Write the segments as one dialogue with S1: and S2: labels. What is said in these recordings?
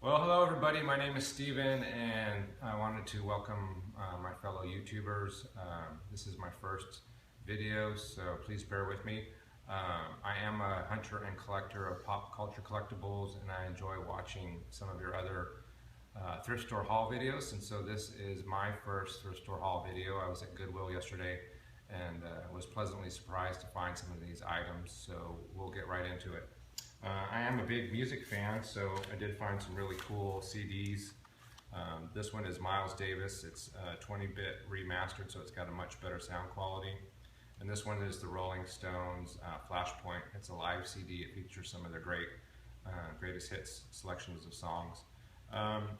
S1: Well, hello everybody. My name is Steven, and I wanted to welcome my fellow YouTubers. This is my first video, so please bear with me. I am a hunter and collector of pop culture collectibles, and I enjoy watching some of your other thrift store haul videos. And so this is my first thrift store haul video. I was at Goodwill yesterday and was pleasantly surprised to find some of these items, so we'll get right into it. I am a big music fan, so I did find some really cool CDs. This one is Miles Davis. It's 20-bit remastered, so it's got a much better sound quality. And this one is the Rolling Stones Flashpoint. It's a live CD. It features some of their greatest hits selections of songs.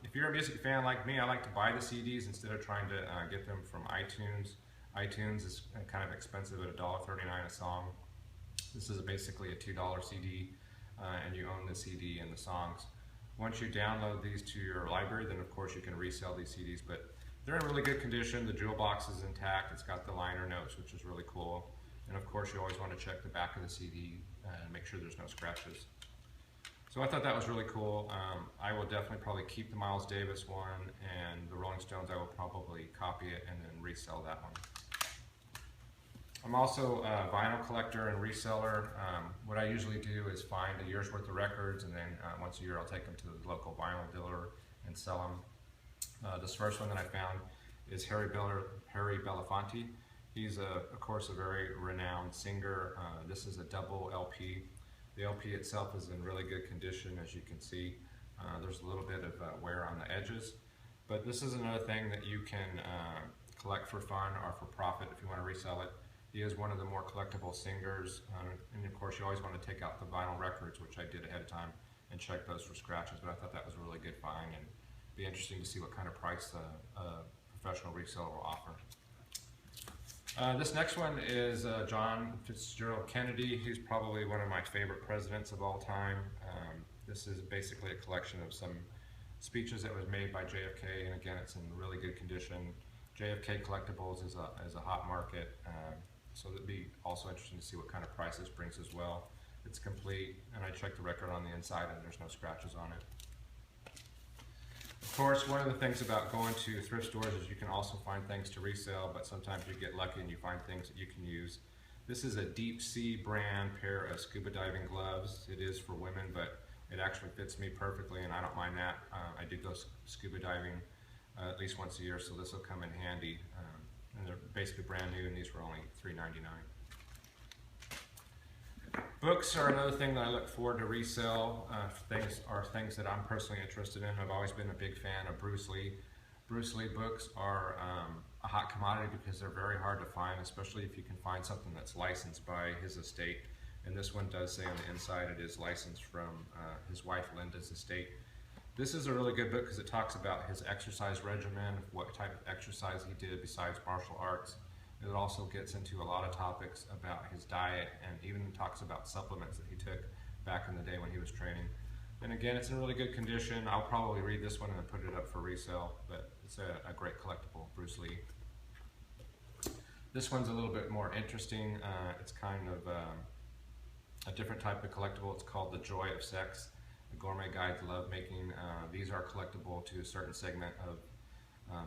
S1: If you're a music fan like me, I like to buy the CDs instead of trying to get them from iTunes. iTunes is kind of expensive at $1.39 a song. This is basically a $2 CD. And you own the CD and the songs. Once you download these to your library, then of course you can resell these CDs, but they're in really good condition. The jewel box is intact. It's got the liner notes, which is really cool. And of course you always want to check the back of the CD and make sure there's no scratches. So I thought that was really cool. I will definitely probably keep the Miles Davis one, and the Rolling Stones I will probably copy it and then resell that one. I'm also a vinyl collector and reseller. What I usually do is find a year's worth of records, and then once a year I'll take them to the local vinyl dealer and sell them. This first one that I found is Harry Belafonte. He's of course a very renowned singer. This is a double LP. The LP itself is in really good condition, as you can see. There's a little bit of wear on the edges, but this is another thing that you can collect for fun or for profit if you want to resell it. He is one of the more collectible singers, and of course you always want to take out the vinyl records, which I did ahead of time, and check those for scratches, but I thought that was a really good find, and be interesting to see what kind of price a professional reseller will offer. This next one is John Fitzgerald Kennedy. He's probably one of my favorite presidents of all time. This is basically a collection of some speeches that was made by JFK, and again it's in really good condition. JFK Collectibles is a hot market. So it'd be also interesting to see what kind of price this brings as well. It's complete, and I checked the record on the inside and there's no scratches on it. Of course, one of the things about going to thrift stores is you can also find things to resell, but sometimes you get lucky and you find things that you can use. This is a deep sea brand pair of scuba diving gloves. It is for women, but it actually fits me perfectly, and I don't mind that. I do go scuba diving at least once a year, so this will come in handy. And they're basically brand new, and these were only $3.99. Books are another thing that I look forward to resell. Things that I'm personally interested in. I've always been a big fan of Bruce Lee. Bruce Lee books are a hot commodity because they're very hard to find, especially if you can find something that's licensed by his estate. And this one does say on the inside it is licensed from his wife Linda's estate. This is a really good book because it talks about his exercise regimen, what type of exercise he did besides martial arts. It also gets into a lot of topics about his diet, and even talks about supplements that he took back in the day when he was training. And again, it's in really good condition. I'll probably read this one and put it up for resale, but it's a great collectible, Bruce Lee. This one's a little bit more interesting. It's kind of a different type of collectible. It's called The Joy of Sex. The Gourmet Guide to Love Making. These are collectible to a certain segment of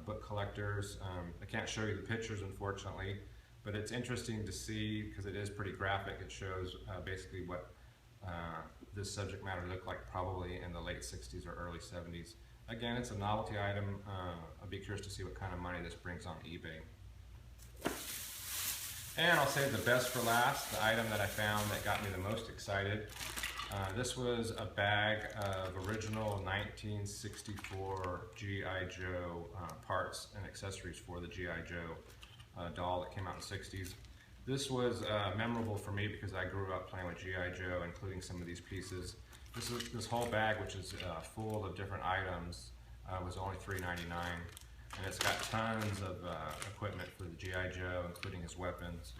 S1: book collectors. I can't show you the pictures, unfortunately, but it's interesting to see because it is pretty graphic. It shows basically what this subject matter looked like probably in the late 60s or early 70s. Again, it's a novelty item. I'll be curious to see what kind of money this brings on eBay. And I'll save the best for last, the item that I found that got me the most excited. This was a bag of original 1964 G.I. Joe parts and accessories for the G.I. Joe doll that came out in the 60s. This was memorable for me because I grew up playing with G.I. Joe, including some of these pieces. This whole bag, which is full of different items, was only $3.99, and it's got tons of equipment for the G.I. Joe, including his weapons.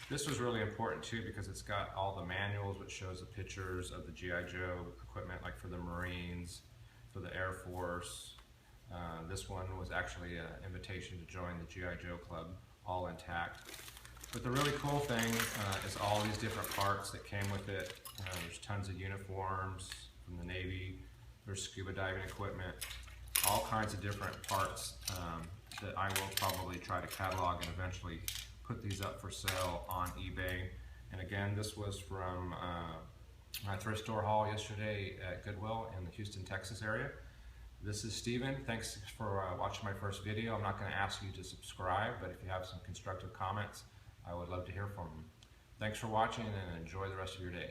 S1: This was really important too because it's got all the manuals, which shows the pictures of the G.I. Joe equipment, like for the Marines, for the Air Force. This one was actually an invitation to join the G.I. Joe Club, all intact. But the really cool thing is all these different parts that came with it. There's tons of uniforms from the Navy, There's scuba diving equipment, all kinds of different parts that I will probably try to catalog and eventually put these up for sale on eBay. And again, this was from my thrift store haul yesterday at Goodwill in the Houston, Texas area. This is Steven. Thanks for watching my first video. I'm not going to ask you to subscribe, but if you have some constructive comments, I would love to hear from them. Thanks for watching and enjoy the rest of your day.